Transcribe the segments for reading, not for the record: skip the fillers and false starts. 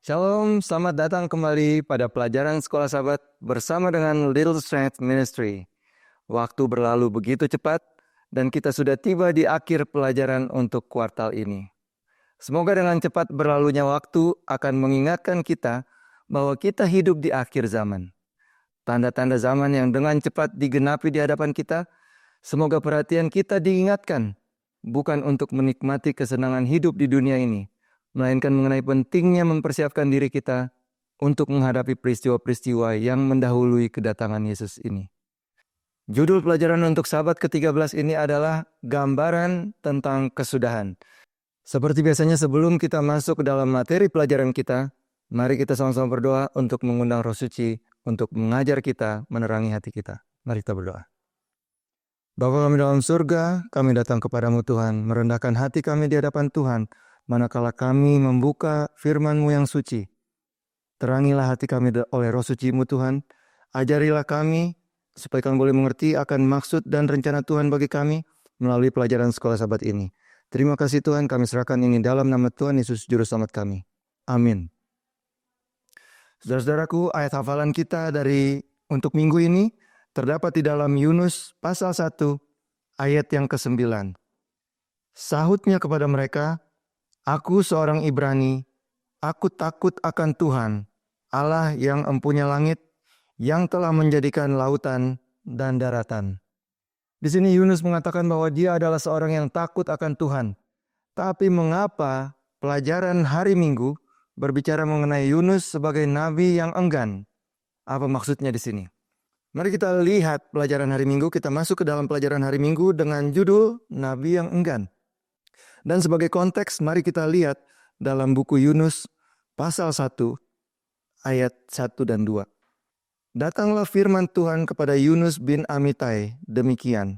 Shalom, selamat datang kembali pada pelajaran Sekolah Sahabat bersama dengan Little Strength Ministry. Waktu berlalu begitu cepat dan kita sudah tiba di akhir pelajaran untuk kuartal ini. Semoga dengan cepat berlalunya waktu akan mengingatkan kita bahwa kita hidup di akhir zaman. Tanda-tanda zaman yang dengan cepat digenapi di hadapan kita, semoga perhatian kita diingatkan bukan untuk menikmati kesenangan hidup di dunia ini, melainkan mengenai pentingnya mempersiapkan diri kita untuk menghadapi peristiwa-peristiwa yang mendahului kedatangan Yesus ini. Judul pelajaran untuk sahabat ke-13 ini adalah gambaran tentang kesudahan. Seperti biasanya sebelum kita masuk ke dalam materi pelajaran kita, mari kita sama-sama berdoa untuk mengundang Roh Suci untuk mengajar kita, menerangi hati kita. Mari kita berdoa. Bapa kami dalam surga, kami datang kepadamu Tuhan, merendahkan hati kami di hadapan Tuhan, manakala kami membuka firman-Mu yang suci. Terangilah hati kami oleh Roh Suci-Mu Tuhan. Ajarilah kami supaya kami boleh mengerti akan maksud dan rencana Tuhan bagi kami melalui pelajaran Sekolah Sahabat ini. Terima kasih Tuhan, kami serahkan ini dalam nama Tuhan Yesus Juru Selamat kami. Amin. Saudara-saudaraku, ayat hafalan kita untuk minggu ini terdapat di dalam Yunus pasal 1 ayat yang ke-9. Sahutnya kepada mereka, "Aku seorang Ibrani, aku takut akan Tuhan, Allah yang empunya langit, yang telah menjadikan lautan dan daratan." Di sini Yunus mengatakan bahwa dia adalah seorang yang takut akan Tuhan. Tapi mengapa pelajaran hari Minggu berbicara mengenai Yunus sebagai nabi yang enggan? Apa maksudnya di sini? Mari kita lihat pelajaran hari Minggu, kita masuk ke dalam pelajaran hari Minggu dengan judul Nabi yang Enggan. Dan sebagai konteks, mari kita lihat dalam buku Yunus pasal 1 ayat 1 dan 2. Datanglah firman Tuhan kepada Yunus bin Amitai demikian.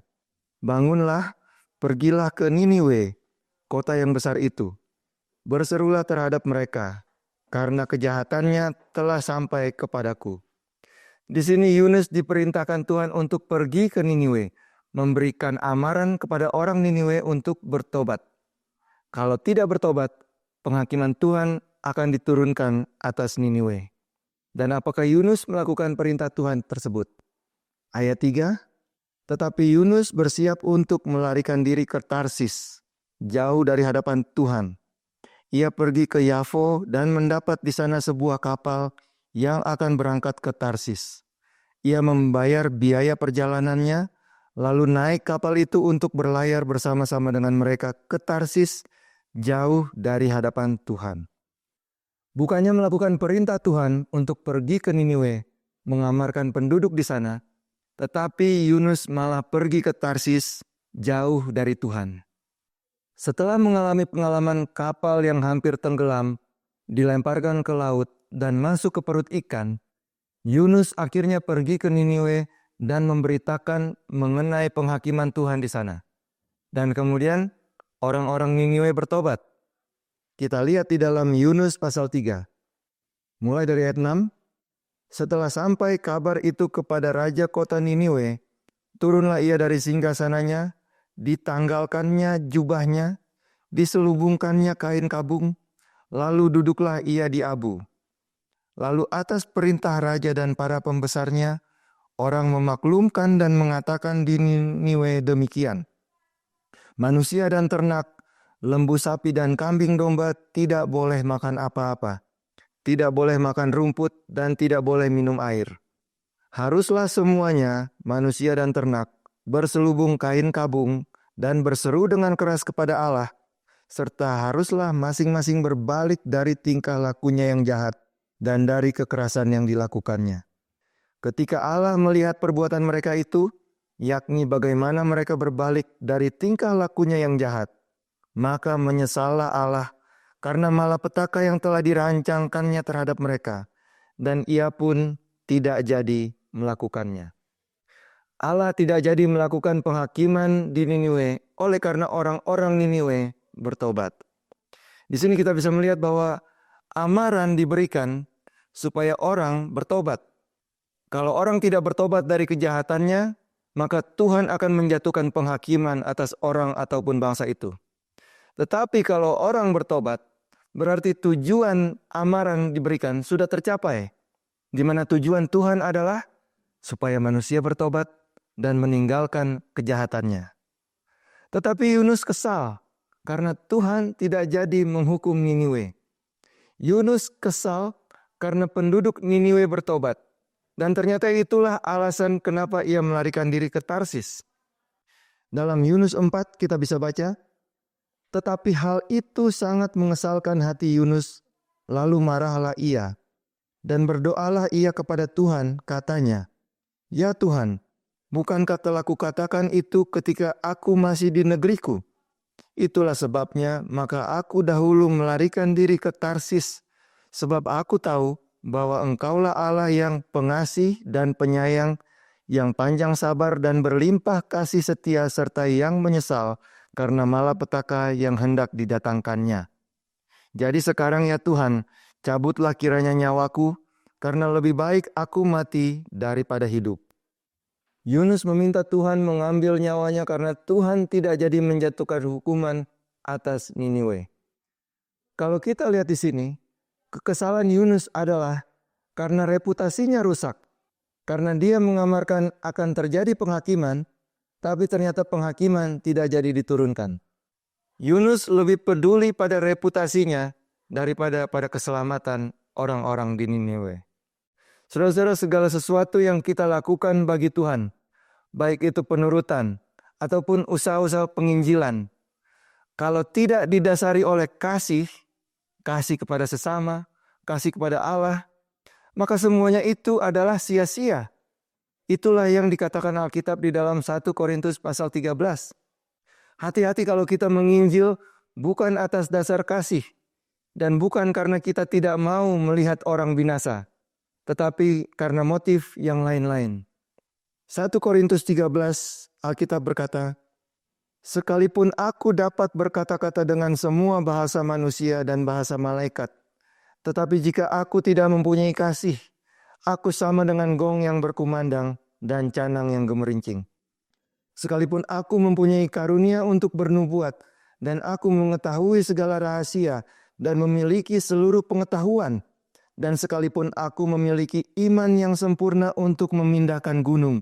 Bangunlah, pergilah ke Niniwe, kota yang besar itu. Berserulah terhadap mereka, karena kejahatannya telah sampai kepadaku. Di sini Yunus diperintahkan Tuhan untuk pergi ke Niniwe, memberikan amaran kepada orang Niniwe untuk bertobat. Kalau tidak bertobat, penghakiman Tuhan akan diturunkan atas Niniwe. Dan apakah Yunus melakukan perintah Tuhan tersebut? Ayat 3, tetapi Yunus bersiap untuk melarikan diri ke Tarsis, jauh dari hadapan Tuhan. Ia pergi ke Yafo dan mendapat di sana sebuah kapal yang akan berangkat ke Tarsis. Ia membayar biaya perjalanannya, lalu naik kapal itu untuk berlayar bersama-sama dengan mereka ke Tarsis, jauh dari hadapan Tuhan. Bukannya melakukan perintah Tuhan untuk pergi ke Niniwe, mengamarkan penduduk di sana, tetapi Yunus malah pergi ke Tarsis, jauh dari Tuhan. Setelah mengalami pengalaman kapal yang hampir tenggelam, dilemparkan ke laut dan masuk ke perut ikan, Yunus akhirnya pergi ke Niniwe dan memberitakan mengenai penghakiman Tuhan di sana. Dan kemudian orang-orang Niniwe bertobat. Kita lihat di dalam Yunus pasal 3. Mulai dari ayat 6. Setelah sampai kabar itu kepada raja kota Niniwe, turunlah ia dari singgasananya, ditanggalkannya jubahnya, diselubungkannya kain kabung, lalu duduklah ia di abu. Lalu atas perintah raja dan para pembesarnya, orang memaklumkan dan mengatakan di Niniwe demikian. Manusia dan ternak, lembu sapi dan kambing domba tidak boleh makan apa-apa, tidak boleh makan rumput dan tidak boleh minum air. Haruslah semuanya, manusia dan ternak, berselubung kain kabung dan berseru dengan keras kepada Allah, serta haruslah masing-masing berbalik dari tingkah lakunya yang jahat dan dari kekerasan yang dilakukannya. Ketika Allah melihat perbuatan mereka itu, yakni bagaimana mereka berbalik dari tingkah lakunya yang jahat, maka menyesallah Allah karena malapetaka yang telah dirancangkannya terhadap mereka, dan ia pun tidak jadi melakukannya. Allah tidak jadi melakukan penghakiman di Niniwe oleh karena orang-orang Niniwe bertobat. Di sini kita bisa melihat bahwa amaran diberikan supaya orang bertobat. Kalau orang tidak bertobat dari kejahatannya, maka Tuhan akan menjatuhkan penghakiman atas orang ataupun bangsa itu. Tetapi kalau orang bertobat, berarti tujuan amaran diberikan sudah tercapai. Di mana tujuan Tuhan adalah supaya manusia bertobat dan meninggalkan kejahatannya. Tetapi Yunus kesal karena Tuhan tidak jadi menghukum Niniwe. Yunus kesal karena penduduk Niniwe bertobat. Dan ternyata itulah alasan kenapa ia melarikan diri ke Tarsis. Dalam Yunus 4 kita bisa baca, tetapi hal itu sangat mengesalkan hati Yunus, lalu marahlah ia. Dan berdoalah ia kepada Tuhan, katanya, "Ya Tuhan, bukankah telah kukatakan itu ketika aku masih di negeriku? Itulah sebabnya maka aku dahulu melarikan diri ke Tarsis, sebab aku tahu bahwa Engkaulah Allah yang pengasih dan penyayang, yang panjang sabar dan berlimpah kasih setia serta yang menyesal karena malapetaka yang hendak didatangkannya. Jadi sekarang ya Tuhan, cabutlah kiranya nyawaku, karena lebih baik aku mati daripada hidup." Yunus meminta Tuhan mengambil nyawanya karena Tuhan tidak jadi menjatuhkan hukuman atas Niniwe. Kalau kita lihat di sini, kekesalan Yunus adalah karena reputasinya rusak. Karena dia mengamarkan akan terjadi penghakiman, tapi ternyata penghakiman tidak jadi diturunkan. Yunus lebih peduli pada reputasinya daripada pada keselamatan orang-orang di Niniwe. Saudara-saudara, segala sesuatu yang kita lakukan bagi Tuhan, baik itu penurutan ataupun usaha-usaha penginjilan, kalau tidak didasari oleh kasih kepada sesama, kasih kepada Allah, maka semuanya itu adalah sia-sia. Itulah yang dikatakan Alkitab di dalam 1 Korintus pasal 13. Hati-hati kalau kita menginjil bukan atas dasar kasih, dan bukan karena kita tidak mau melihat orang binasa, tetapi karena motif yang lain-lain. 1 Korintus 13, Alkitab berkata, "Sekalipun aku dapat berkata-kata dengan semua bahasa manusia dan bahasa malaikat, tetapi jika aku tidak mempunyai kasih, aku sama dengan gong yang berkumandang dan canang yang gemerincing. Sekalipun aku mempunyai karunia untuk bernubuat, dan aku mengetahui segala rahasia dan memiliki seluruh pengetahuan, dan sekalipun aku memiliki iman yang sempurna untuk memindahkan gunung,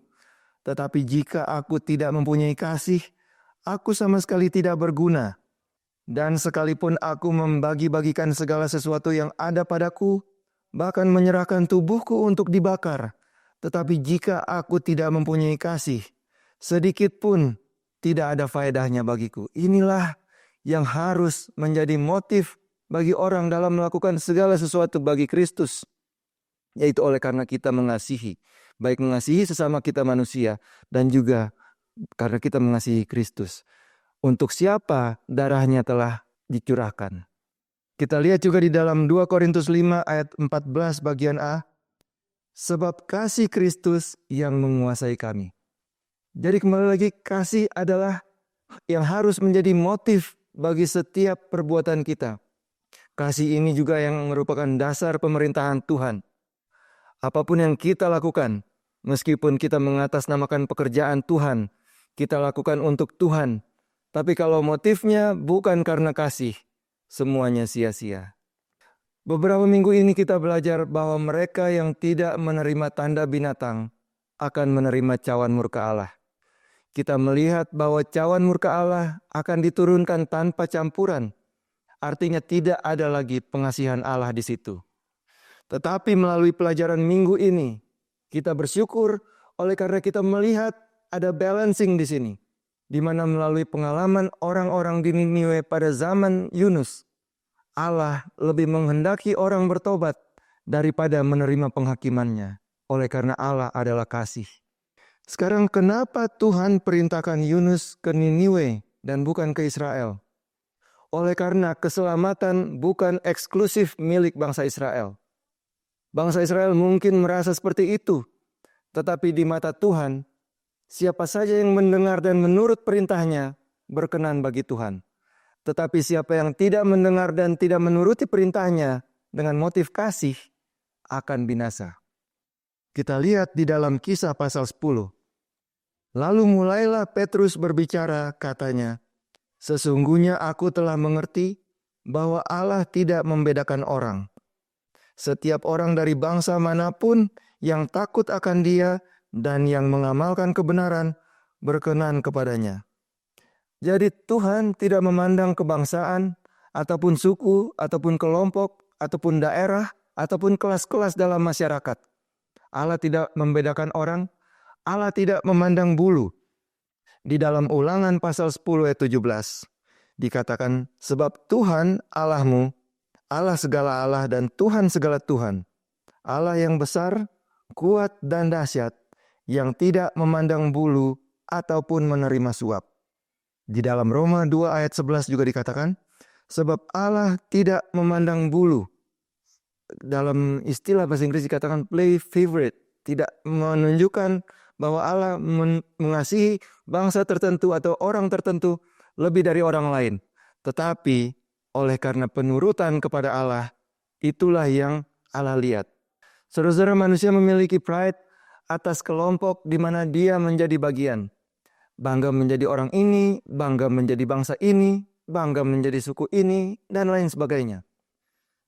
tetapi jika aku tidak mempunyai kasih, aku sama sekali tidak berguna. Dan sekalipun aku membagi-bagikan segala sesuatu yang ada padaku, bahkan menyerahkan tubuhku untuk dibakar, tetapi jika aku tidak mempunyai kasih, sedikit pun tidak ada faedahnya bagiku." Inilah yang harus menjadi motif bagi orang dalam melakukan segala sesuatu bagi Kristus, yaitu oleh karena kita mengasihi, baik mengasihi sesama kita manusia dan juga karena kita mengasihi Kristus. Untuk siapa darahnya telah dicurahkan. Kita lihat juga di dalam 2 Korintus 5 ayat 14 bagian A. "Sebab kasih Kristus yang menguasai kami." Jadi kembali lagi, kasih adalah yang harus menjadi motif bagi setiap perbuatan kita. Kasih ini juga yang merupakan dasar pemerintahan Tuhan. Apapun yang kita lakukan, meskipun kita mengatasnamakan pekerjaan Tuhan, kita lakukan untuk Tuhan. Tapi kalau motifnya bukan karena kasih, semuanya sia-sia. Beberapa minggu ini kita belajar bahwa mereka yang tidak menerima tanda binatang akan menerima cawan murka Allah. Kita melihat bahwa cawan murka Allah akan diturunkan tanpa campuran. Artinya tidak ada lagi pengasihan Allah di situ. Tetapi melalui pelajaran minggu ini, kita bersyukur oleh karena kita melihat ada balancing di sini. Di mana melalui pengalaman orang-orang di Niniwe pada zaman Yunus, Allah lebih menghendaki orang bertobat daripada menerima penghakimannya. Oleh karena Allah adalah kasih. Sekarang kenapa Tuhan perintahkan Yunus ke Niniwe dan bukan ke Israel? Oleh karena keselamatan bukan eksklusif milik bangsa Israel. Bangsa Israel mungkin merasa seperti itu. Tetapi di mata Tuhan, siapa saja yang mendengar dan menurut perintahnya berkenan bagi Tuhan. Tetapi siapa yang tidak mendengar dan tidak menuruti perintahnya dengan motif kasih akan binasa. Kita lihat di dalam Kisah pasal 10. Lalu mulailah Petrus berbicara, katanya, "Sesungguhnya aku telah mengerti bahwa Allah tidak membedakan orang. Setiap orang dari bangsa manapun yang takut akan Dia dan yang mengamalkan kebenaran berkenan kepadanya. Jadi Tuhan tidak memandang kebangsaan, ataupun suku, ataupun kelompok, ataupun daerah, ataupun kelas-kelas dalam masyarakat. Allah tidak membedakan orang, Allah tidak memandang bulu. Di dalam Ulangan pasal 10 ayat 17, dikatakan, sebab Tuhan Allahmu, Allah segala Allah dan Tuhan segala Tuhan, Allah yang besar, kuat dan dahsyat, yang tidak memandang bulu ataupun menerima suap. Di dalam Roma 2 ayat 11 juga dikatakan, sebab Allah tidak memandang bulu. Dalam istilah bahasa Inggris dikatakan play favorite. Tidak menunjukkan bahwa Allah mengasihi bangsa tertentu atau orang tertentu lebih dari orang lain. Tetapi oleh karena penurutan kepada Allah, itulah yang Allah lihat. Saudara-saudara, manusia memiliki pride atas kelompok di mana dia menjadi bagian. Bangga menjadi orang ini, bangga menjadi bangsa ini, bangga menjadi suku ini, dan lain sebagainya.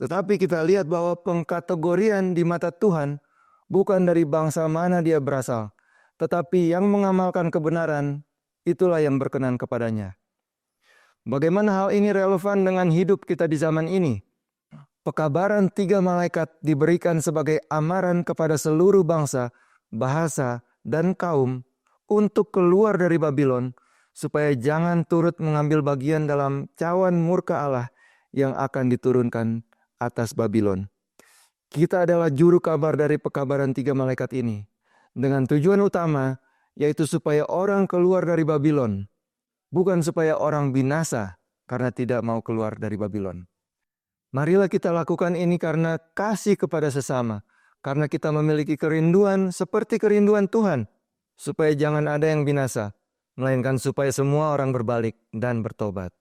Tetapi kita lihat bahwa pengkategorian di mata Tuhan bukan dari bangsa mana dia berasal, tetapi yang mengamalkan kebenaran, itulah yang berkenan kepadanya. Bagaimana hal ini relevan dengan hidup kita di zaman ini? Pekabaran 3 malaikat diberikan sebagai amaran kepada seluruh bangsa, bahasa, dan kaum untuk keluar dari Babylon, supaya jangan turut mengambil bagian dalam cawan murka Allah yang akan diturunkan atas Babylon. Kita adalah juru kabar dari pekabaran 3 malaikat ini, dengan tujuan utama, yaitu supaya orang keluar dari Babylon, bukan supaya orang binasa karena tidak mau keluar dari Babylon. Marilah kita lakukan ini karena kasih kepada sesama, karena kita memiliki kerinduan seperti kerinduan Tuhan, supaya jangan ada yang binasa, melainkan supaya semua orang berbalik dan bertobat.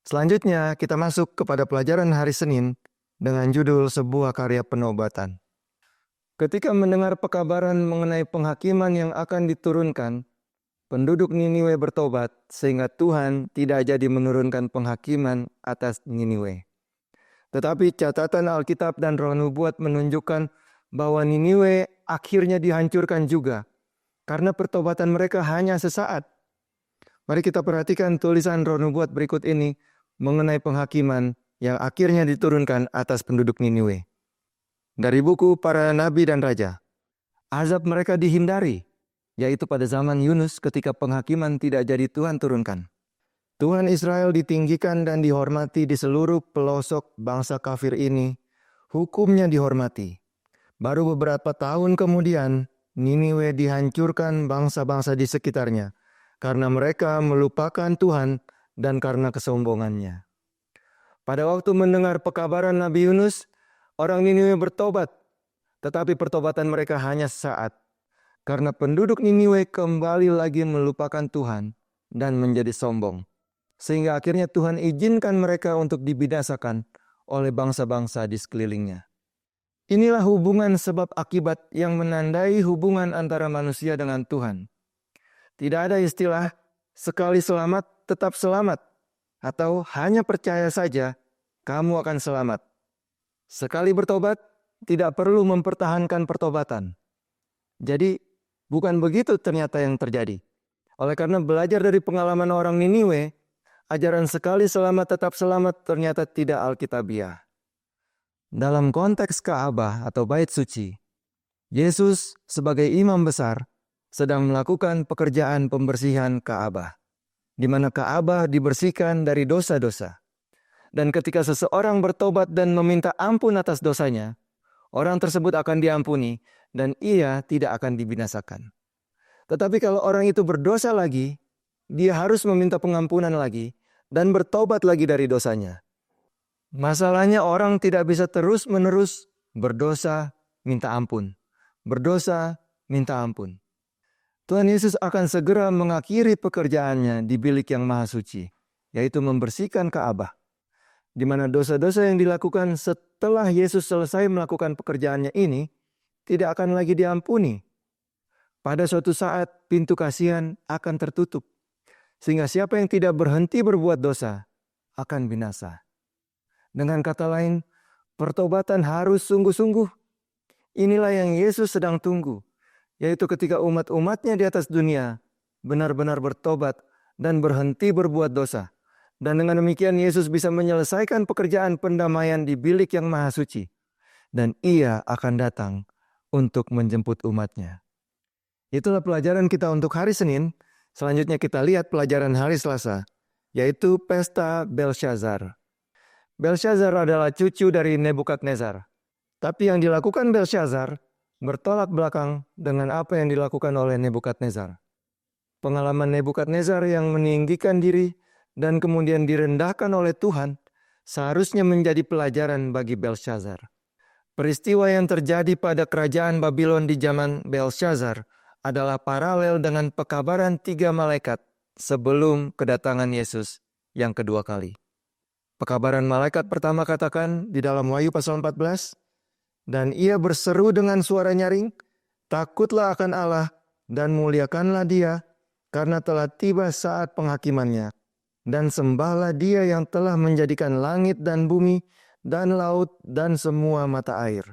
Selanjutnya kita masuk kepada pelajaran hari Senin dengan judul sebuah karya penobatan. Ketika mendengar pekabaran mengenai penghakiman yang akan diturunkan, penduduk Niniwe bertobat sehingga Tuhan tidak jadi menurunkan penghakiman atas Niniwe. Tetapi catatan Alkitab dan Roh Nubuat menunjukkan bahwa Niniwe akhirnya dihancurkan juga, karena pertobatan mereka hanya sesaat. Mari kita perhatikan tulisan Roh Nubuat berikut ini mengenai penghakiman yang akhirnya diturunkan atas penduduk Niniwe. Dari buku Para Nabi dan Raja, azab mereka dihindari, yaitu pada zaman Yunus ketika penghakiman tidak jadi Tuhan turunkan. Tuhan Israel ditinggikan dan dihormati di seluruh pelosok bangsa kafir ini, hukumnya dihormati. Baru beberapa tahun kemudian, Niniwe dihancurkan bangsa-bangsa di sekitarnya, karena mereka melupakan Tuhan dan karena kesombongannya. Pada waktu mendengar pekabaran Nabi Yunus, orang Niniwe bertobat, tetapi pertobatan mereka hanya sesaat, karena penduduk Niniwe kembali lagi melupakan Tuhan dan menjadi sombong, sehingga akhirnya Tuhan izinkan mereka untuk dibinasakan oleh bangsa-bangsa di sekelilingnya. Inilah hubungan sebab akibat yang menandai hubungan antara manusia dengan Tuhan. Tidak ada istilah sekali selamat tetap selamat, atau hanya percaya saja kamu akan selamat. Sekali bertobat tidak perlu mempertahankan pertobatan. Jadi bukan begitu ternyata yang terjadi. Oleh karena belajar dari pengalaman orang Niniwe, ajaran sekali selamat tetap selamat ternyata tidak alkitabiah. Dalam konteks Ka'bah atau Bait Suci, Yesus sebagai imam besar sedang melakukan pekerjaan pembersihan Ka'bah, di mana Ka'bah dibersihkan dari dosa-dosa. Dan ketika seseorang bertobat dan meminta ampun atas dosanya, orang tersebut akan diampuni dan ia tidak akan dibinasakan. Tetapi kalau orang itu berdosa lagi, dia harus meminta pengampunan lagi dan bertobat lagi dari dosanya. Masalahnya orang tidak bisa terus-menerus berdosa, minta ampun. Berdosa, minta ampun. Tuhan Yesus akan segera mengakhiri pekerjaannya di bilik yang maha suci, yaitu membersihkan Ka'bah, di mana dosa-dosa yang dilakukan setelah Yesus selesai melakukan pekerjaannya ini tidak akan lagi diampuni. Pada suatu saat pintu kasihan akan tertutup, sehingga siapa yang tidak berhenti berbuat dosa akan binasa. Dengan kata lain, pertobatan harus sungguh-sungguh. Inilah yang Yesus sedang tunggu, yaitu ketika umat-umatnya di atas dunia benar-benar bertobat dan berhenti berbuat dosa. Dan dengan demikian Yesus bisa menyelesaikan pekerjaan pendamaian di bilik yang maha suci. Dan ia akan datang untuk menjemput umatnya. Itulah pelajaran kita untuk hari Senin. Selanjutnya kita lihat pelajaran hari Selasa, yaitu pesta Belshazzar. Belshazzar adalah cucu dari Nebukadnezar. Tapi yang dilakukan Belshazzar bertolak belakang dengan apa yang dilakukan oleh Nebukadnezar. Pengalaman Nebukadnezar yang meninggikan diri dan kemudian direndahkan oleh Tuhan seharusnya menjadi pelajaran bagi Belshazzar. Peristiwa yang terjadi pada kerajaan Babylon di zaman Belshazzar adalah paralel dengan pekabaran 3 malaikat sebelum kedatangan Yesus yang kedua kali. Pekabaran malaikat pertama katakan di dalam Wahyu pasal 14, dan ia berseru dengan suara nyaring, takutlah akan Allah dan muliakanlah Dia, karena telah tiba saat penghakimannya. Dan sembahlah Dia yang telah menjadikan langit dan bumi, dan laut, dan semua mata air.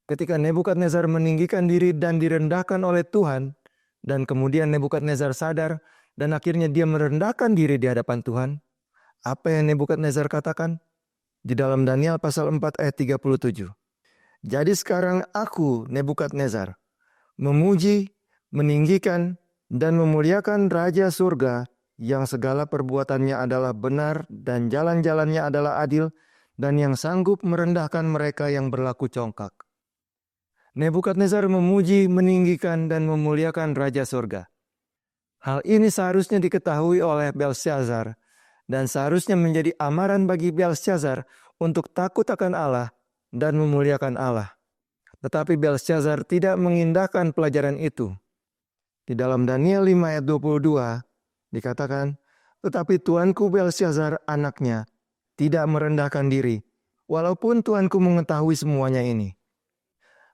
Ketika Nebukadnezar meninggikan diri dan direndahkan oleh Tuhan, dan kemudian Nebukadnezar sadar, dan akhirnya dia merendahkan diri di hadapan Tuhan, apa yang Nebukadnezar katakan? Di dalam Daniel pasal 4 ayat 37. Jadi sekarang aku, Nebukadnezar, memuji, meninggikan, dan memuliakan Raja Surga yang segala perbuatannya adalah benar dan jalan-jalannya adalah adil, dan yang sanggup merendahkan mereka yang berlaku congkak. Nebukadnezar memuji, meninggikan, dan memuliakan Raja Surga. Hal ini seharusnya diketahui oleh Belshazzar, dan seharusnya menjadi amaran bagi Belshazzar untuk takut akan Allah dan memuliakan Allah. Tetapi Belshazzar tidak mengindahkan pelajaran itu. Di dalam Daniel 5 ayat 22 dikatakan, tetapi tuanku Belshazzar anaknya tidak merendahkan diri, walaupun tuanku mengetahui semuanya ini.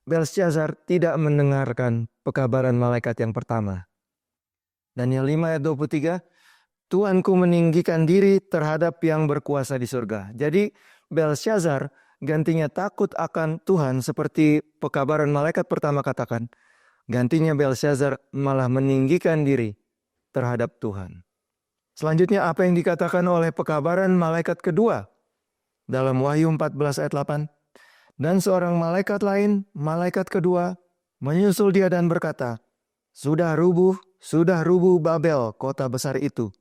Belshazzar tidak mendengarkan pekabaran malaikat yang pertama. Daniel 5 ayat 23, tuanku meninggikan diri terhadap yang berkuasa di surga. Jadi Belshazzar gantinya takut akan Tuhan seperti pekabaran malaikat pertama katakan. Gantinya Belshazzar malah meninggikan diri terhadap Tuhan. Selanjutnya apa yang dikatakan oleh pekabaran malaikat kedua? Dalam Wahyu 14 ayat 8. Dan seorang malaikat lain, malaikat kedua, menyusul dia dan berkata, sudah rubuh Babel, kota besar itu,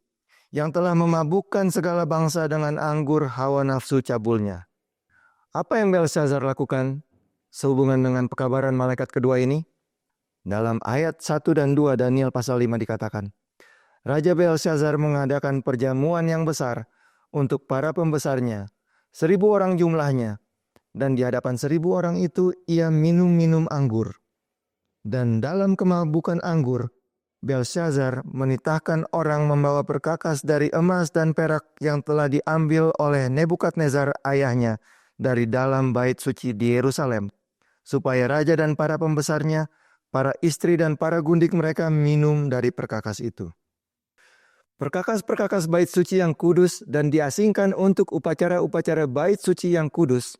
yang telah memabukkan segala bangsa dengan anggur hawa nafsu cabulnya. Apa yang Belshazzar lakukan sehubungan dengan pekabaran malaikat kedua ini? Dalam ayat 1 dan 2 Daniel pasal 5 dikatakan, Raja Belshazzar mengadakan perjamuan yang besar untuk para pembesarnya, 1.000 orang jumlahnya, dan di hadapan 1.000 orang itu ia minum anggur. Dan dalam kemabukan anggur, Belshazzar menitahkan orang membawa perkakas dari emas dan perak yang telah diambil oleh Nebukadnezar ayahnya dari dalam bait suci di Yerusalem, supaya raja dan para pembesarnya, para istri dan para gundik mereka minum dari perkakas itu. Perkakas-perkakas bait suci yang kudus dan diasingkan untuk upacara-upacara bait suci yang kudus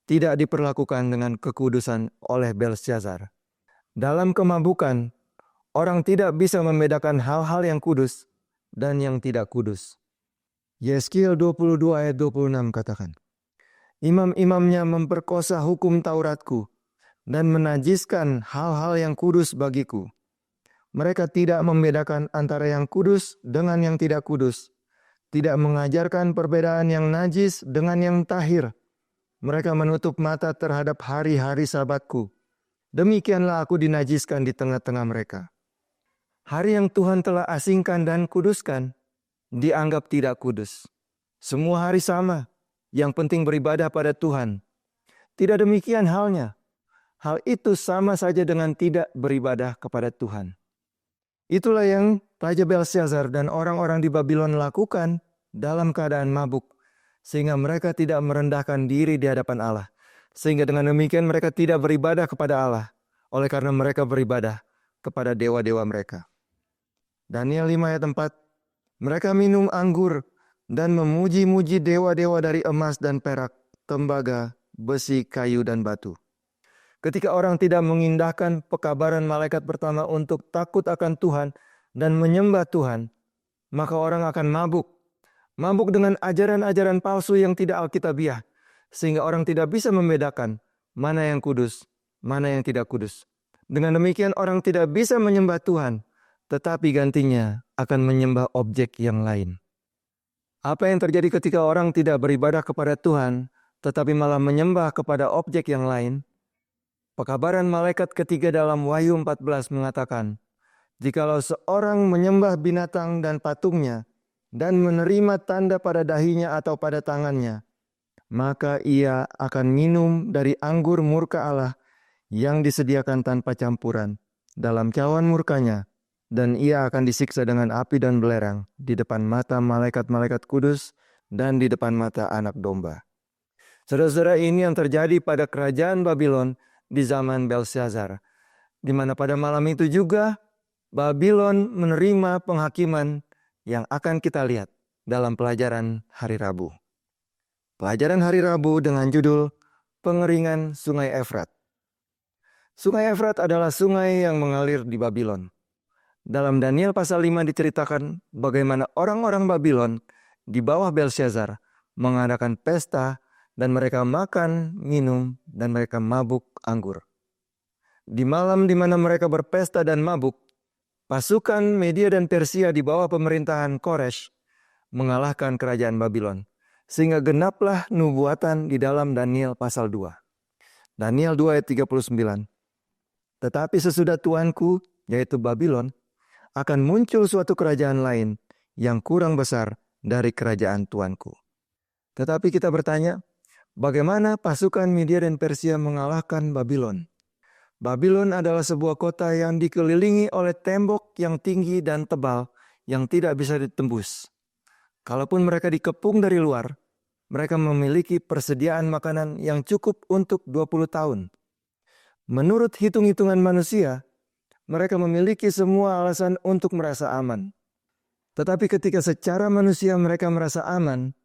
tidak diperlakukan dengan kekudusan oleh Belshazzar. Dalam kemabukan, orang tidak bisa membedakan hal-hal yang kudus dan yang tidak kudus. Yeskiel 22 ayat 26 katakan, imam-imamnya memperkosa hukum Tauratku dan menajiskan hal-hal yang kudus bagiku. Mereka tidak membedakan antara yang kudus dengan yang tidak kudus, tidak mengajarkan perbedaan yang najis dengan yang tahir. Mereka menutup mata terhadap hari-hari Sabatku. Demikianlah aku dinajiskan di tengah-tengah mereka. Hari yang Tuhan telah asingkan dan kuduskan, dianggap tidak kudus. Semua hari sama, yang penting beribadah pada Tuhan. Tidak demikian halnya. Hal itu sama saja dengan tidak beribadah kepada Tuhan. Itulah yang Raja Belshazzar dan orang-orang di Babylon lakukan dalam keadaan mabuk, sehingga mereka tidak merendahkan diri di hadapan Allah. Sehingga dengan demikian mereka tidak beribadah kepada Allah, oleh karena mereka beribadah kepada dewa-dewa mereka. Daniel 5 ayat 4, mereka minum anggur dan memuji-muji dewa-dewa dari emas dan perak, tembaga, besi, kayu, dan batu. Ketika orang tidak mengindahkan pekabaran malaikat pertama untuk takut akan Tuhan dan menyembah Tuhan, maka orang akan mabuk. Mabuk dengan ajaran-ajaran palsu yang tidak alkitabiah, sehingga orang tidak bisa membedakan mana yang kudus, mana yang tidak kudus. Dengan demikian orang tidak bisa menyembah Tuhan, tetapi gantinya akan menyembah objek yang lain. Apa yang terjadi ketika orang tidak beribadah kepada Tuhan, tetapi malah menyembah kepada objek yang lain? Pekabaran malaikat ketiga dalam Wahyu 14 mengatakan, jikalau seorang menyembah binatang dan patungnya, dan menerima tanda pada dahinya atau pada tangannya, maka ia akan minum dari anggur murka Allah yang disediakan tanpa campuran dalam cawan murkanya, dan ia akan disiksa dengan api dan belerang di depan mata malaikat-malaikat kudus dan di depan mata Anak Domba. Saudara-saudara, ini yang terjadi pada kerajaan Babylon di zaman Belshazzar, di mana pada malam itu juga Babylon menerima penghakiman yang akan kita lihat dalam pelajaran hari Rabu. Pelajaran hari Rabu dengan judul Pengeringan Sungai Efrat. Sungai Efrat adalah sungai yang mengalir di Babylon. Dalam Daniel pasal 5 diceritakan bagaimana orang-orang Babylon di bawah Belshazzar mengadakan pesta dan mereka makan, minum, dan mereka mabuk anggur. Di malam di mana mereka berpesta dan mabuk, pasukan Media dan Persia di bawah pemerintahan Koresh mengalahkan kerajaan Babylon, sehingga genaplah nubuatan di dalam Daniel pasal 2. Daniel 2 ayat 39. Tetapi sesudah Tuanku, yaitu Babylon, akan muncul suatu kerajaan lain yang kurang besar dari kerajaan Tuanku. Tetapi kita bertanya, bagaimana pasukan Media dan Persia mengalahkan Babylon? Babylon adalah sebuah kota yang dikelilingi oleh tembok yang tinggi dan tebal yang tidak bisa ditembus. Kalaupun mereka dikepung dari luar, mereka memiliki persediaan makanan yang cukup untuk 20 tahun. Menurut hitung-hitungan manusia, mereka memiliki semua alasan untuk merasa aman. Tetapi ketika secara manusia mereka merasa aman,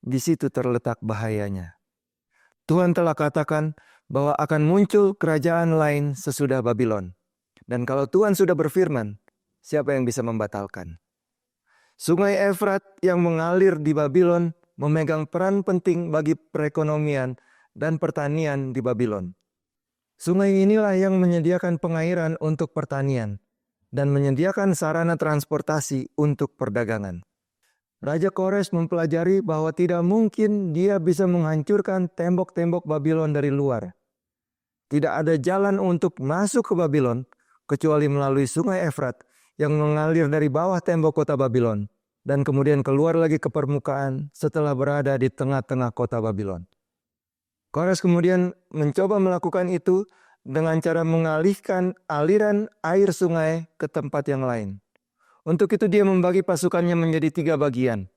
di situ terletak bahayanya. Tuhan telah katakan bahwa akan muncul kerajaan lain sesudah Babylon. Dan kalau Tuhan sudah berfirman, siapa yang bisa membatalkan? Sungai Efrat yang mengalir di Babylon memegang peran penting bagi perekonomian dan pertanian di Babylon. Sungai inilah yang menyediakan pengairan untuk pertanian dan menyediakan sarana transportasi untuk perdagangan. Raja Kores mempelajari bahwa tidak mungkin dia bisa menghancurkan tembok-tembok Babylon dari luar. Tidak ada jalan untuk masuk ke Babylon kecuali melalui sungai Efrat yang mengalir dari bawah tembok kota Babylon dan kemudian keluar lagi ke permukaan setelah berada di tengah-tengah kota Babylon. Kores kemudian mencoba melakukan itu dengan cara mengalihkan aliran air sungai ke tempat yang lain. Untuk itu dia membagi pasukannya menjadi 3 bagian.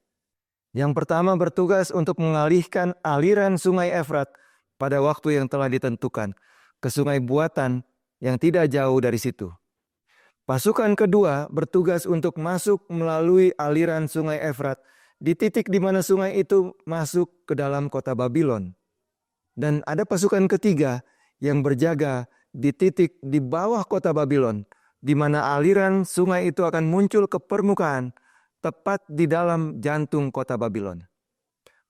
Yang pertama bertugas untuk mengalihkan aliran sungai Efrat pada waktu yang telah ditentukan ke sungai buatan yang tidak jauh dari situ. Pasukan kedua bertugas untuk masuk melalui aliran sungai Efrat di titik di mana sungai itu masuk ke dalam kota Babylon. Dan ada pasukan ketiga yang berjaga di titik di bawah kota Babylon, di mana aliran sungai itu akan muncul ke permukaan, tepat di dalam jantung kota Babylon.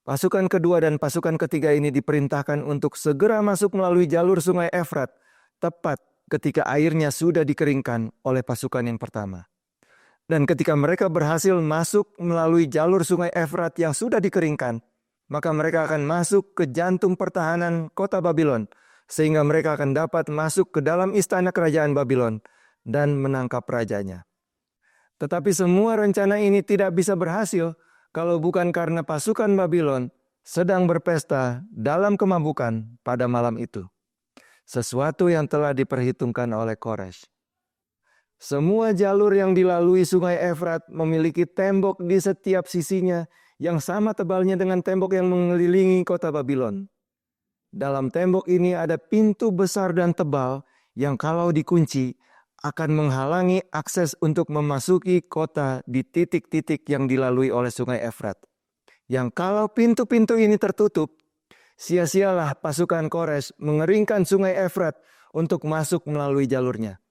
Pasukan kedua dan pasukan ketiga ini diperintahkan untuk segera masuk melalui jalur sungai Efrat, tepat ketika airnya sudah dikeringkan oleh pasukan yang pertama. Dan ketika mereka berhasil masuk melalui jalur sungai Efrat yang sudah dikeringkan, maka mereka akan masuk ke jantung pertahanan kota Babylon, sehingga mereka akan dapat masuk ke dalam istana kerajaan Babylon dan menangkap rajanya. Tetapi semua rencana ini tidak bisa berhasil kalau bukan karena pasukan Babylon sedang berpesta dalam kemabukan pada malam itu. Sesuatu yang telah diperhitungkan oleh Kores. Semua jalur yang dilalui sungai Efrat memiliki tembok di setiap sisinya yang sama tebalnya dengan tembok yang mengelilingi kota Babylon. Dalam tembok ini ada pintu besar dan tebal yang kalau dikunci akan menghalangi akses untuk memasuki kota di titik-titik yang dilalui oleh sungai Efrat. yang kalau pintu-pintu ini tertutup, sia-sialah pasukan Kores mengeringkan sungai Efrat untuk masuk melalui jalurnya.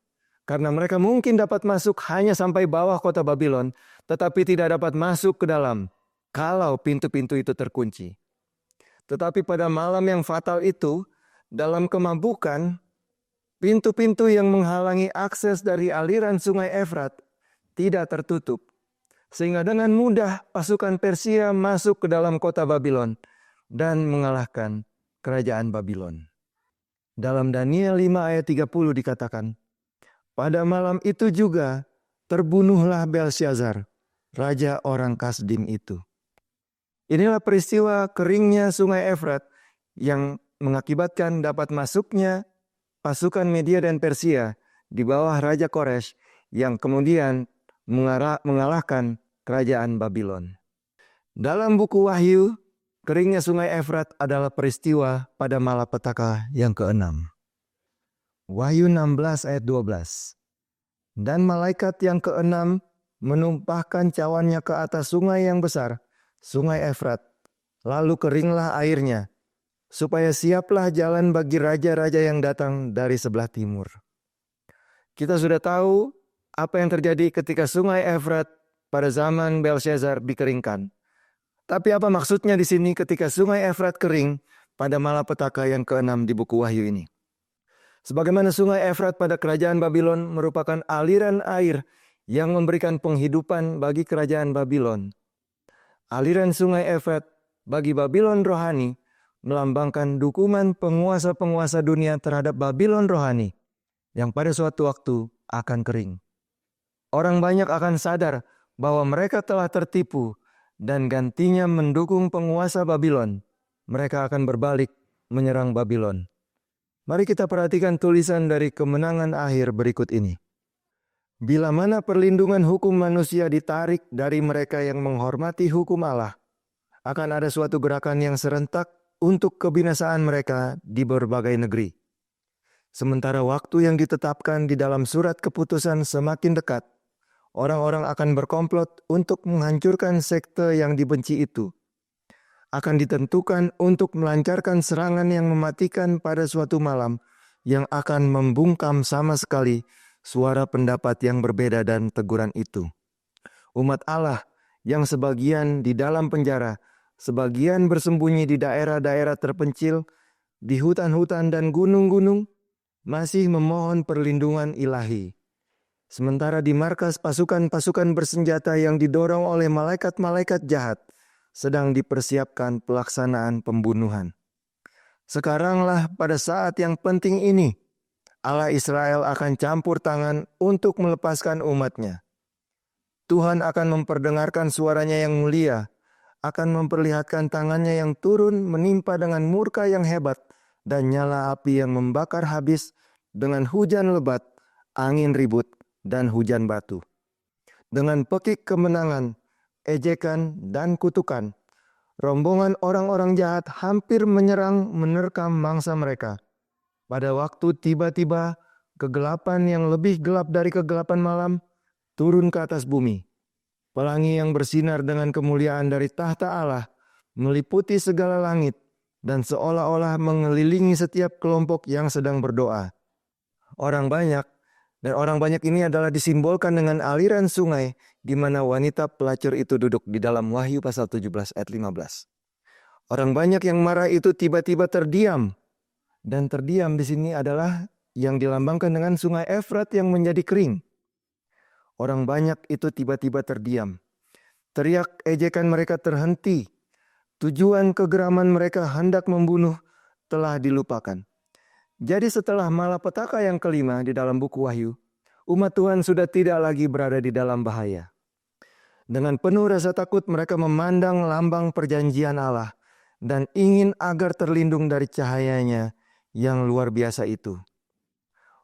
Karena mereka mungkin dapat masuk hanya sampai bawah kota Babylon, tetapi tidak dapat masuk ke dalam kalau pintu-pintu itu terkunci. Tetapi pada malam yang fatal itu, dalam kemabukan, pintu-pintu yang menghalangi akses dari aliran sungai Efrat tidak tertutup. Sehingga dengan mudah pasukan Persia masuk ke dalam kota Babylon dan mengalahkan kerajaan Babylon. Dalam Daniel 5 ayat 30 dikatakan, pada malam itu juga terbunuhlah Belsyazar, raja orang Kasdim itu. Inilah peristiwa keringnya sungai Efrat yang mengakibatkan dapat masuknya pasukan Media dan Persia di bawah Raja Kores yang kemudian mengalahkan kerajaan Babylon. Dalam buku Wahyu, keringnya sungai Efrat adalah peristiwa pada malapetaka yang ke-6. Wahyu 16 ayat 12. Dan malaikat yang ke-6 menumpahkan cawannya ke atas sungai yang besar, sungai Efrat. Lalu keringlah airnya, supaya siaplah jalan bagi raja-raja yang datang dari sebelah timur. Kita sudah tahu apa yang terjadi ketika sungai Efrat pada zaman Belsyazar dikeringkan. Tapi apa maksudnya di sini ketika sungai Efrat kering pada malapetaka yang ke-6 di buku Wahyu ini? Sebagaimana sungai Efrat pada kerajaan Babylon merupakan aliran air yang memberikan penghidupan bagi kerajaan Babylon. Aliran sungai Efrat bagi Babylon rohani melambangkan dukungan penguasa-penguasa dunia terhadap Babylon rohani yang pada suatu waktu akan kering. Orang banyak akan sadar bahwa mereka telah tertipu dan gantinya mendukung penguasa Babylon. Mereka akan berbalik menyerang Babylon. Mari kita perhatikan tulisan dari Kemenangan Akhir berikut ini. Bila mana perlindungan hukum manusia ditarik dari mereka yang menghormati hukum Allah, akan ada suatu gerakan yang serentak untuk kebinasaan mereka di berbagai negeri. Sementara waktu yang ditetapkan di dalam surat keputusan semakin dekat, orang-orang akan berkomplot untuk menghancurkan sekte yang dibenci itu. Akan ditentukan untuk melancarkan serangan yang mematikan pada suatu malam yang akan membungkam sama sekali suara pendapat yang berbeda dan teguran itu. Umat Allah yang sebagian di dalam penjara, sebagian bersembunyi di daerah-daerah terpencil, di hutan-hutan dan gunung-gunung, masih memohon perlindungan ilahi. Sementara di markas pasukan-pasukan bersenjata yang didorong oleh malaikat-malaikat jahat, sedang dipersiapkan pelaksanaan pembunuhan. Sekaranglah pada saat yang penting ini, Allah Israel akan campur tangan untuk melepaskan umatnya. Tuhan akan memperdengarkan suaranya yang mulia, akan memperlihatkan tangannya yang turun menimpa dengan murka yang hebat dan nyala api yang membakar habis dengan hujan lebat, angin ribut, dan hujan batu. Dengan pekik kemenangan, ejekan, dan kutukan, rombongan orang-orang jahat hampir menerkam mangsa mereka. Pada waktu tiba-tiba kegelapan yang lebih gelap dari kegelapan malam turun ke atas bumi. Pelangi yang bersinar dengan kemuliaan dari tahta Allah meliputi segala langit dan seolah-olah mengelilingi setiap kelompok yang sedang berdoa. Orang banyak ini adalah disimbolkan dengan aliran sungai di mana wanita pelacur itu duduk di dalam Wahyu pasal 17 ayat 15. Orang banyak yang marah itu tiba-tiba terdiam. Dan terdiam di sini adalah yang dilambangkan dengan sungai Efrat yang menjadi kering. Orang banyak itu tiba-tiba terdiam. Teriak ejekan mereka terhenti. Tujuan kegeraman mereka hendak membunuh telah dilupakan. Jadi setelah malapetaka yang kelima di dalam buku Wahyu, umat Tuhan sudah tidak lagi berada di dalam bahaya. Dengan penuh rasa takut mereka memandang lambang perjanjian Allah dan ingin agar terlindung dari cahayanya yang luar biasa itu.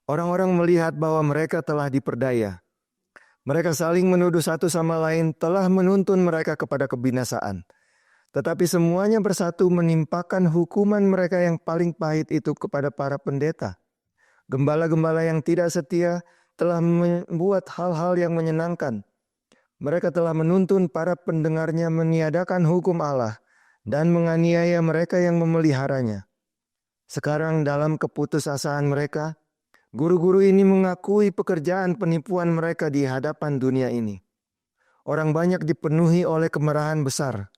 Orang-orang melihat bahwa mereka telah diperdaya. Mereka saling menuduh satu sama lain telah menuntun mereka kepada kebinasaan. Tetapi semuanya bersatu menimpakan hukuman mereka yang paling pahit itu kepada para pendeta. Gembala-gembala yang tidak setia telah membuat hal-hal yang menyenangkan. Mereka telah menuntun para pendengarnya meniadakan hukum Allah dan menganiaya mereka yang memeliharanya. Sekarang dalam keputusasaan mereka, guru-guru ini mengakui pekerjaan penipuan mereka di hadapan dunia ini. Orang banyak dipenuhi oleh kemarahan besar.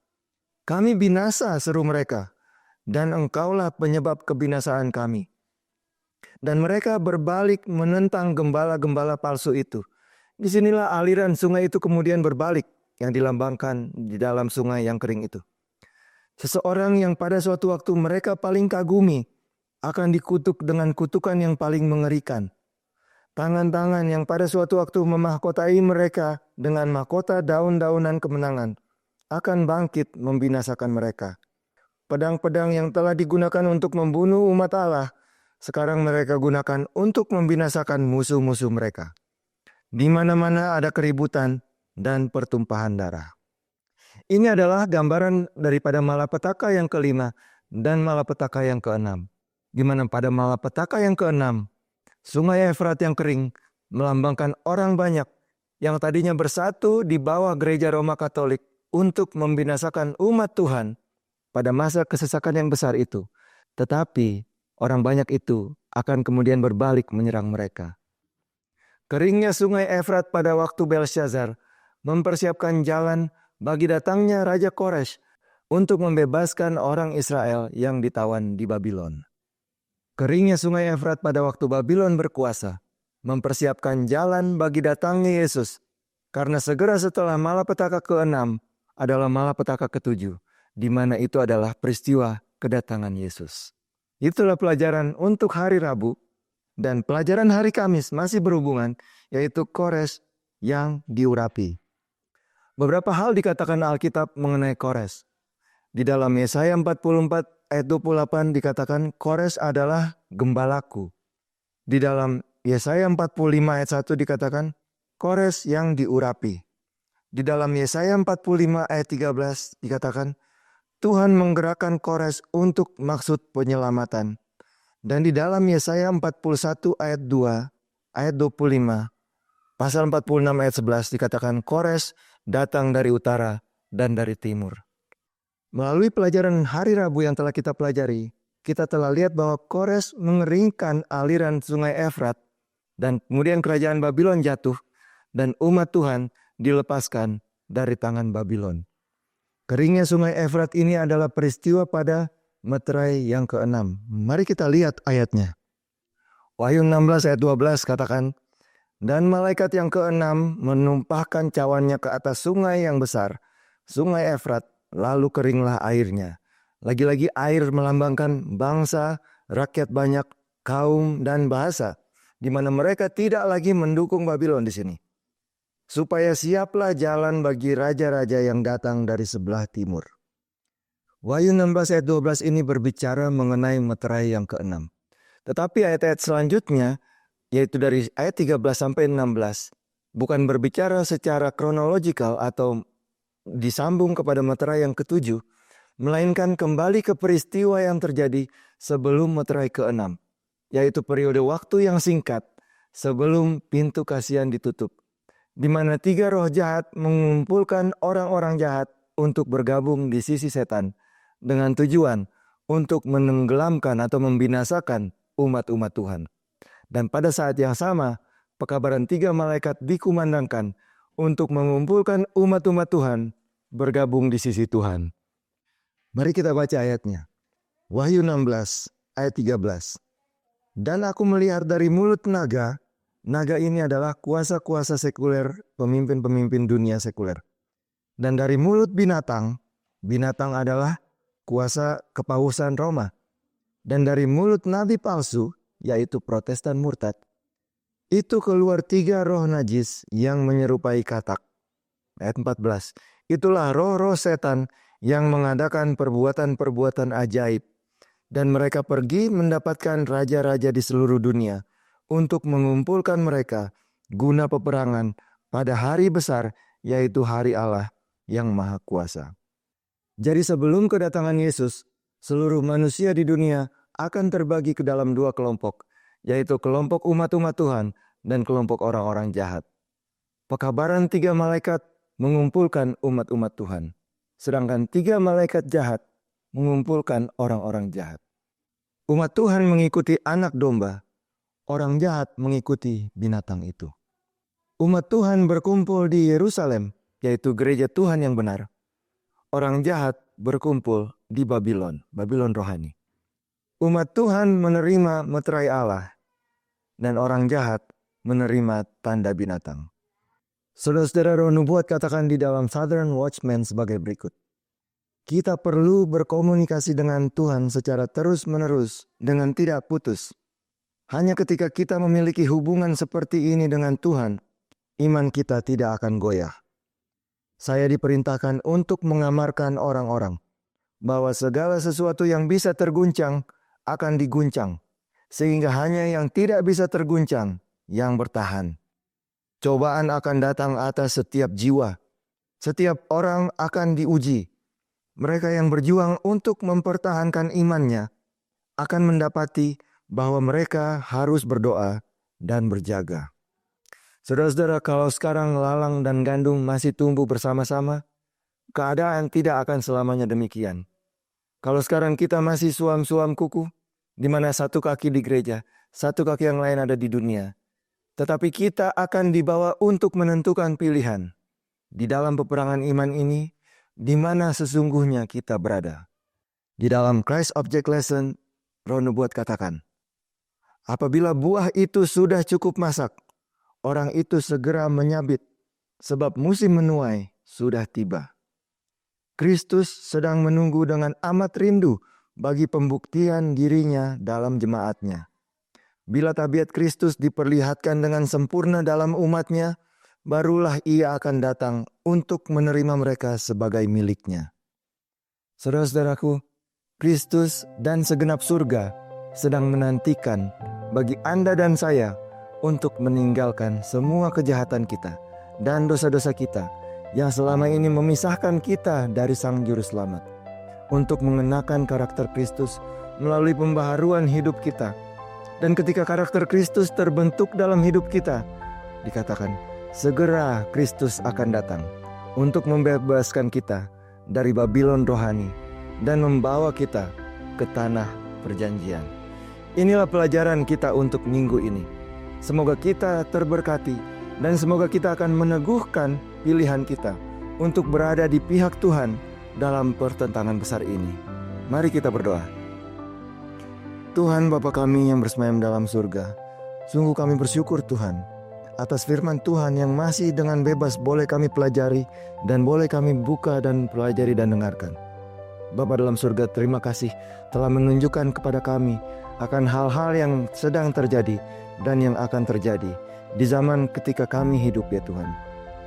Kami binasa, seru mereka, dan engkaulah penyebab kebinasaan kami. Dan mereka berbalik menentang gembala-gembala palsu itu. Disinilah aliran sungai itu kemudian berbalik yang dilambangkan di dalam sungai yang kering itu. Seseorang yang pada suatu waktu mereka paling kagumi akan dikutuk dengan kutukan yang paling mengerikan. Tangan-tangan yang pada suatu waktu memahkotai mereka dengan mahkota daun-daunan kemenangan akan bangkit membinasakan mereka. Pedang-pedang yang telah digunakan untuk membunuh umat Allah, sekarang mereka gunakan untuk membinasakan musuh-musuh mereka. Di mana-mana ada keributan dan pertumpahan darah. Ini adalah gambaran daripada malapetaka yang kelima dan malapetaka yang keenam. Di mana pada malapetaka yang keenam, sungai Efrat yang kering melambangkan orang banyak yang tadinya bersatu di bawah gereja Roma Katolik untuk membinasakan umat Tuhan pada masa kesesakan yang besar itu. Tetapi orang banyak itu akan kemudian berbalik menyerang mereka. Keringnya sungai Efrat pada waktu Belshazzar mempersiapkan jalan bagi datangnya Raja Kores untuk membebaskan orang Israel yang ditawan di Babylon. Keringnya sungai Efrat pada waktu Babylon berkuasa mempersiapkan jalan bagi datangnya Yesus, karena segera setelah malapetaka ke-6 adalah malapetaka ke-7, di mana itu adalah peristiwa kedatangan Yesus. Itulah pelajaran untuk hari Rabu. Dan pelajaran hari Kamis masih berhubungan, yaitu Kores yang diurapi. Beberapa hal dikatakan Alkitab mengenai Kores. Di dalam Yesaya 44 ayat 28 dikatakan Kores adalah gembalaku. Di dalam Yesaya 45 ayat 1 dikatakan Kores yang diurapi. Di dalam Yesaya 45 ayat 13 dikatakan Tuhan menggerakkan Kores untuk maksud penyelamatan. Dan di dalam Yesaya 41 ayat 2, ayat 25, pasal 46 ayat 11 dikatakan Kores datang dari utara dan dari timur. Melalui pelajaran hari Rabu yang telah kita pelajari, kita telah lihat bahwa Kores mengeringkan aliran sungai Efrat dan kemudian kerajaan Babylon jatuh dan umat Tuhan dilepaskan dari tangan Babylon. Keringnya sungai Efrat ini adalah peristiwa pada meterai yang ke-6. Mari kita lihat ayatnya. Wahyu 16 ayat 12 katakan, dan malaikat yang ke-6 menumpahkan cawannya ke atas sungai yang besar, sungai Efrat, lalu keringlah airnya. Lagi-lagi air melambangkan bangsa, rakyat banyak, kaum, dan bahasa, di mana mereka tidak lagi mendukung Babylon di sini. Supaya siaplah jalan bagi raja-raja yang datang dari sebelah timur. Wahyu 16 ayat 12 ini berbicara mengenai meterai yang ke-6. Tetapi ayat-ayat selanjutnya, yaitu dari ayat 13 sampai 16, bukan berbicara secara kronologikal atau disambung kepada meterai yang ke-7, melainkan kembali ke peristiwa yang terjadi sebelum meterai ke-6, yaitu periode waktu yang singkat sebelum pintu kasihan ditutup, di mana 3 roh jahat mengumpulkan orang-orang jahat untuk bergabung di sisi setan, dengan tujuan untuk menenggelamkan atau membinasakan umat-umat Tuhan. Dan pada saat yang sama, pekabaran 3 malaikat dikumandangkan untuk mengumpulkan umat-umat Tuhan bergabung di sisi Tuhan. Mari kita baca ayatnya. Wahyu 16 ayat 13. Dan aku melihat dari mulut naga, naga ini adalah kuasa-kuasa sekuler, pemimpin-pemimpin dunia sekuler. Dan dari mulut binatang, binatang adalah kuasa kepausan Roma. Dan dari mulut nabi palsu, yaitu Protestan murtad, itu keluar 3 roh najis yang menyerupai katak. Ayat 14. Itulah roh-roh setan yang mengadakan perbuatan-perbuatan ajaib. Dan mereka pergi mendapatkan raja-raja di seluruh dunia untuk mengumpulkan mereka guna peperangan pada hari besar, yaitu hari Allah yang Maha Kuasa. Jadi sebelum kedatangan Yesus, seluruh manusia di dunia akan terbagi ke dalam 2 kelompok, yaitu kelompok umat-umat Tuhan dan kelompok orang-orang jahat. Pekabaran 3 malaikat mengumpulkan umat-umat Tuhan. Sedangkan 3 malaikat jahat mengumpulkan orang-orang jahat. Umat Tuhan mengikuti anak domba, orang jahat mengikuti binatang itu. Umat Tuhan berkumpul di Yerusalem, yaitu gereja Tuhan yang benar. Orang jahat berkumpul di Babylon, Babylon rohani. Umat Tuhan menerima meterai Allah, dan orang jahat menerima tanda binatang. Saudara-saudara, Roh Nubuat katakan di dalam Southern Watchman sebagai berikut. Kita perlu berkomunikasi dengan Tuhan secara terus-menerus dengan tidak putus. Hanya ketika kita memiliki hubungan seperti ini dengan Tuhan, iman kita tidak akan goyah. Saya diperintahkan untuk mengamarkan orang-orang bahwa segala sesuatu yang bisa terguncang akan diguncang, sehingga hanya yang tidak bisa terguncang yang bertahan. Cobaan akan datang atas setiap jiwa. Setiap orang akan diuji. Mereka yang berjuang untuk mempertahankan imannya akan mendapati bahwa mereka harus berdoa dan berjaga. Saudara-saudara, kalau sekarang lalang dan gandum masih tumbuh bersama-sama, keadaan tidak akan selamanya demikian. Kalau sekarang kita masih suam-suam kuku, di mana satu kaki di gereja, satu kaki yang lain ada di dunia. Tetapi kita akan dibawa untuk menentukan pilihan. Di dalam peperangan iman ini, di mana sesungguhnya kita berada. Di dalam Christ Object Lesson, Roh Nubuat katakan, apabila buah itu sudah cukup masak, orang itu segera menyabit, sebab musim menuai sudah tiba. Kristus sedang menunggu dengan amat rindu bagi pembuktian dirinya dalam jemaatnya. Bila tabiat Kristus diperlihatkan dengan sempurna dalam umatnya, barulah ia akan datang untuk menerima mereka sebagai miliknya. Saudara-saudaraku, Kristus dan segenap surga sedang menantikan bagi Anda dan saya untuk meninggalkan semua kejahatan kita dan dosa-dosa kita yang selama ini memisahkan kita dari Sang Juru Selamat. Untuk mengenakan karakter Kristus melalui pembaharuan hidup kita. Dan ketika karakter Kristus terbentuk dalam hidup kita, dikatakan segera Kristus akan datang untuk membebaskan kita dari Babylon rohani dan membawa kita ke tanah perjanjian. Inilah pelajaran kita untuk minggu ini. Semoga kita terberkati dan semoga kita akan meneguhkan pilihan kita untuk berada di pihak Tuhan dalam pertentangan besar ini. Mari kita berdoa. Tuhan Bapa kami yang bersemayam dalam surga, sungguh kami bersyukur Tuhan atas firman Tuhan yang masih dengan bebas boleh kami pelajari dan boleh kami buka dan pelajari dan dengarkan. Bapa dalam surga, terima kasih telah menunjukkan kepada kami akan hal-hal yang sedang terjadi dan yang akan terjadi di zaman ketika kami hidup ya Tuhan.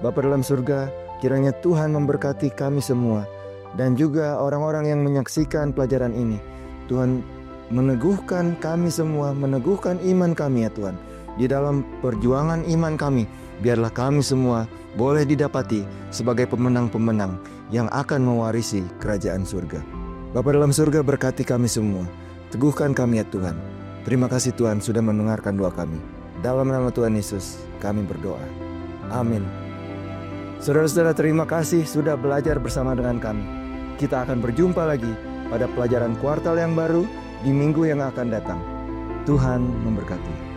Bapa dalam surga, kiranya Tuhan memberkati kami semua dan juga orang-orang yang menyaksikan pelajaran ini. Tuhan meneguhkan kami semua, meneguhkan iman kami ya Tuhan. Di dalam perjuangan iman kami, biarlah kami semua boleh didapati sebagai pemenang-pemenang yang akan mewarisi kerajaan surga. Bapa dalam surga, berkati kami semua. Teguhkan kami ya Tuhan. Terima kasih Tuhan sudah mendengarkan doa kami. Dalam nama Tuhan Yesus kami berdoa. Amin. Saudara-saudara, terima kasih sudah belajar bersama dengan kami. Kita akan berjumpa lagi pada pelajaran kuartal yang baru di minggu yang akan datang. Tuhan memberkati.